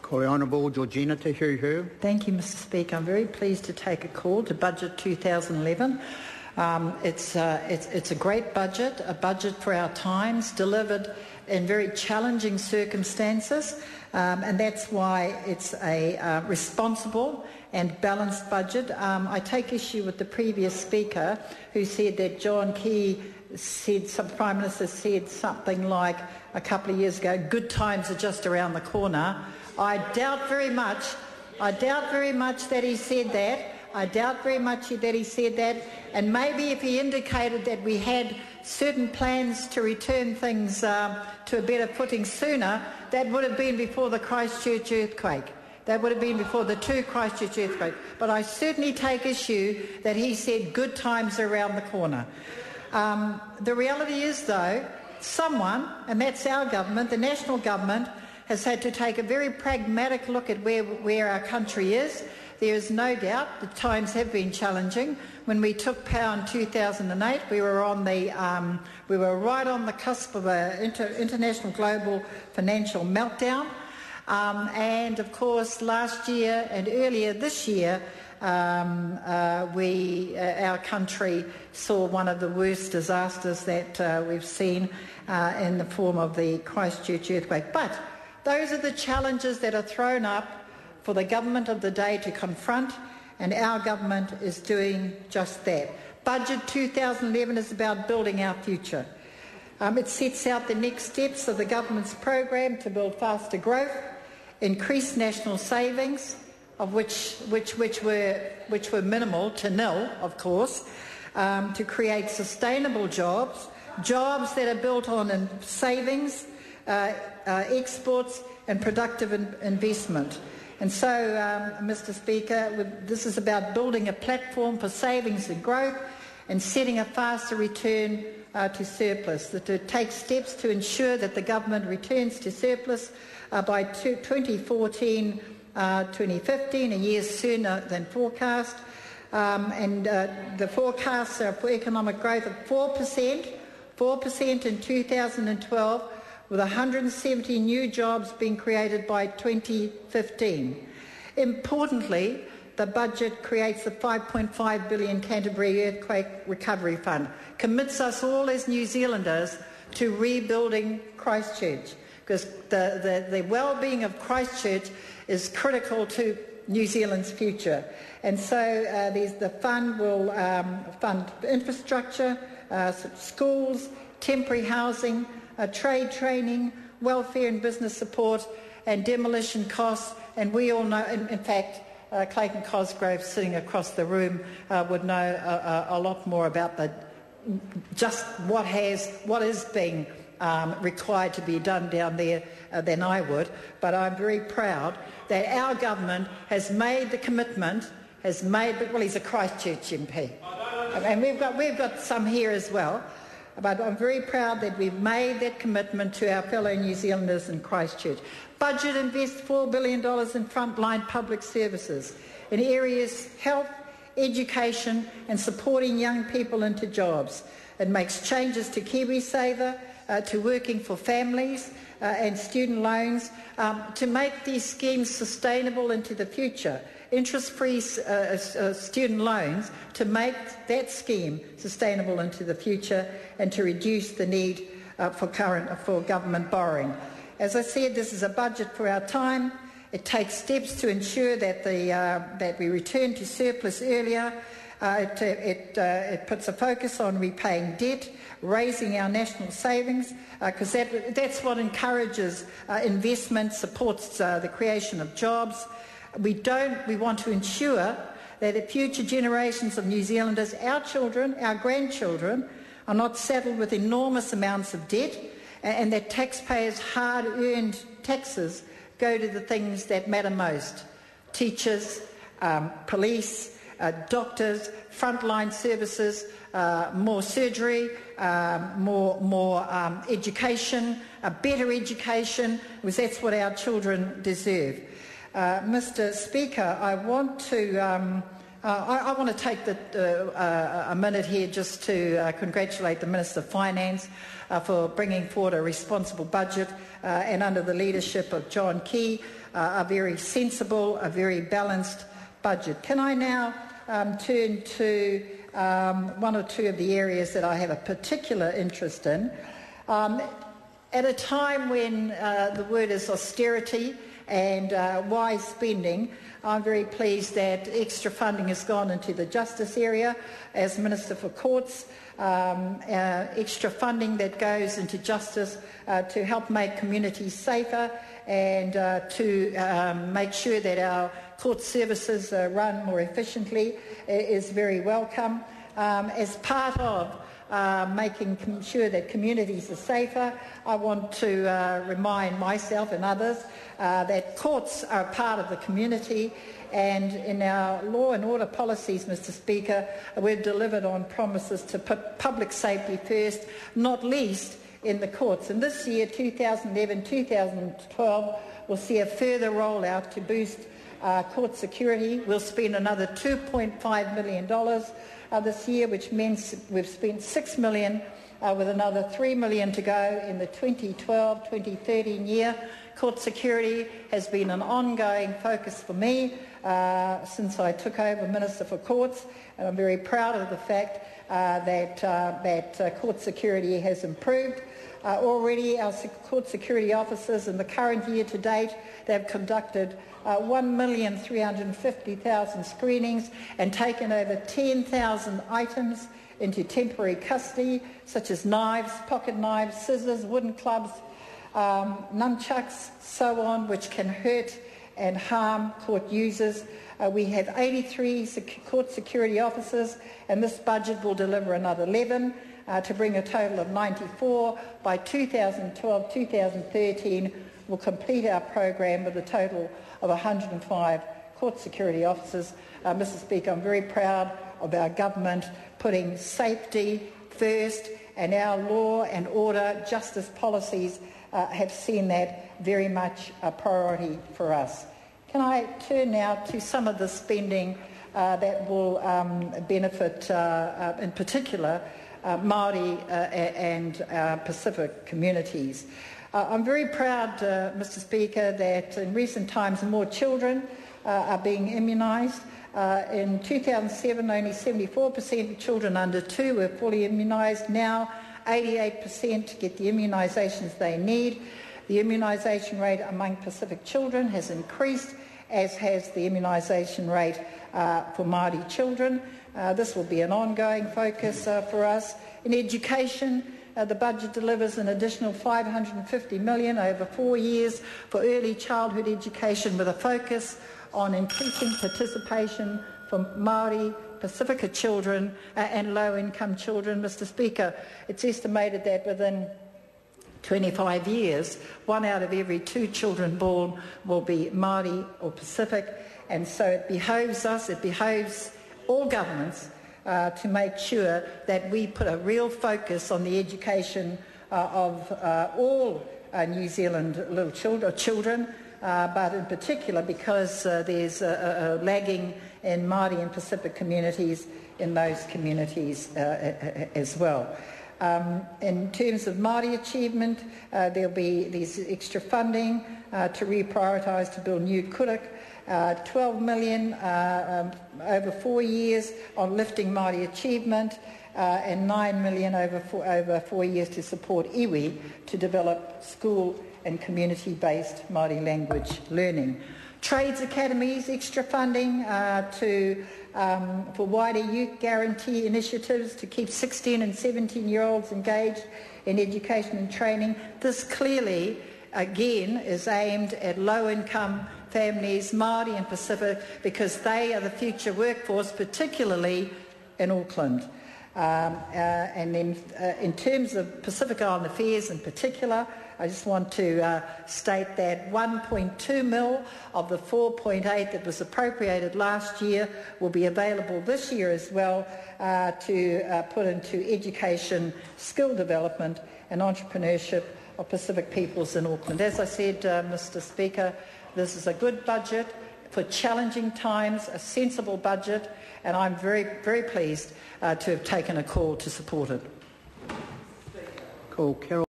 Call the Honourable Georgina Te Huhu. Thank you, Mr Speaker. I'm very pleased to take a call to Budget 2011. It's a great budget, a budget for our times, delivered in very challenging circumstances, and that's why it's a responsible and balanced budget. I take issue with the previous speaker who said that John Key said, some Prime Minister said something like a couple of years ago, good times are just around the corner. I doubt very much that he said that. And maybe if he indicated that we had certain plans to return things to a better footing sooner, that would have been before the Christchurch earthquake. That would have been before the two Christchurch earthquakes. But I certainly take issue that he said good times are around the corner. The reality is, though, someone, and that's our government, the national government, has had to take a very pragmatic look at where our country is. There is no doubt the times have been challenging. When we took power in 2008, we were right on the cusp of an international global financial meltdown. And of course, last year and earlier this year, our country saw one of the worst disasters that we've seen in the form of the Christchurch earthquake. But those are the challenges that are thrown up for the government of the day to confront, and our government is doing just that. Budget 2011 is about building our future. It sets out the next steps of the government's program to build faster growth, increase national savings, of which were minimal to nil, of course, to create sustainable jobs that are built on savings, exports and productive investment. And so, Mr Speaker, this is about building a platform for savings and growth and setting a faster return to surplus, to take steps to ensure that the government returns to surplus by 2014-2015, a year sooner than forecast. The forecasts are for economic growth of 4% in 2012, with 170 new jobs being created by 2015. Importantly, the budget creates the $5.5 billion Canterbury Earthquake Recovery Fund, commits us all as New Zealanders to rebuilding Christchurch, because the well-being of Christchurch is critical to New Zealand's future. And so the fund will fund infrastructure, schools, temporary housing, trade training, welfare and business support, and demolition costs. And we all know, in fact, Clayton Cosgrove, sitting across the room, would know a lot more about just what is being required to be done down there than I would. But I'm very proud that our government has made the commitment. Well, he's a Christchurch MP, and we've got some here as well. But I'm very proud that we've made that commitment to our fellow New Zealanders in Christchurch. Budget invests $4 billion in frontline public services in areas health, education and supporting young people into jobs. It makes changes to KiwiSaver, to working for families and student loans to make these schemes sustainable into the future. Interest-free student loans to make that scheme sustainable into the future and to reduce the need for government borrowing. As I said, this is a budget for our time. It takes steps to ensure that that we return to surplus earlier. It puts a focus on repaying debt, raising our national savings, because that's what encourages investment, supports the creation of jobs. We want to ensure that the future generations of New Zealanders, our children, our grandchildren, are not saddled with enormous amounts of debt, and that taxpayers' hard-earned taxes go to the things that matter most: teachers, police, doctors, frontline services, more surgery, more education, a better education, because that's what our children deserve. Mr Speaker, I want to I want to take a minute here just to congratulate the Minister of Finance for bringing forward a responsible budget and under the leadership of John Key, a very sensible, a very balanced budget. Can I now turn to one or two of the areas that I have a particular interest in? At a time when the word is austerity and wise spending, I'm very pleased that extra funding has gone into the justice area as Minister for Courts, extra funding that goes into justice to help make communities safer and to make sure that our court services run more efficiently is very welcome. As part of making sure that communities are safer, I want to remind myself and others that courts are part of the community, and in our law and order policies, Mr Speaker, we've delivered on promises to put public safety first, not least in the courts. And this year, 2011-2012, will see a further rollout to boost court security. We'll spend another $2.5 million this year, which means we've spent $6 million with another $3 million to go in the 2012-2013 year. Court security has been an ongoing focus for me since I took over Minister for Courts, and I'm very proud of the fact that court security has improved. Already our court security officers in the current year to date, they've conducted 1,350,000 screenings and taken over 10,000 items into temporary custody, such as knives, pocket knives, scissors, wooden clubs, nunchucks, so on, which can hurt and harm court users. We have 83 court security officers, and this budget will deliver another 11 to bring a total of 94. By 2012-2013, we'll complete our program with a total of 105 court security officers. Mr Speaker, I'm very proud of our government putting safety first, and our law and order justice policies have seen that very much a priority for us. Can I turn now to some of the spending that will benefit, in particular, Māori and Pacific communities? I'm very proud, Mr Speaker, that in recent times more children are being immunised. In 2007, only 74% of children under 2 were fully immunised. Now, 88% get the immunisations they need. The immunisation rate among Pacific children has increased, as has the immunisation rate for Māori children. This will be an ongoing focus for us. In education, the budget delivers an additional $550 million over 4 years for early childhood education, with a focus on increasing participation for Māori, Pacifica children and low-income children. Mr Speaker, it's estimated that within 25 years, 1 out of every 2 children born will be Māori or Pacific, and so it behoves us, it behoves all governments to make sure that we put a real focus on the education of all New Zealand little children, but in particular because there's a lagging in Māori and Pacific communities in those communities as well. In terms of Māori achievement, there'll be these extra funding to reprioritise to build new kura, $12 million over 4 years on lifting Māori achievement, and $9 million over 4 years to support iwi to develop school and community-based Māori language learning. Trades academies, extra funding for wider youth guarantee initiatives to keep 16 and 17-year-olds engaged in education and training. This clearly, again, is aimed at low-income families, Māori and Pacific, because they are the future workforce, particularly in Auckland. And then in terms of Pacific Island affairs in particular, I just want to state that 1.2 mil of the 4.8 that was appropriated last year will be available this year as well to put into education, skill development and entrepreneurship of Pacific peoples in Auckland. As I said, Mr Speaker, this is a good budget for challenging times, a sensible budget, and I'm very, very pleased to have taken a call to support it. Call Carol.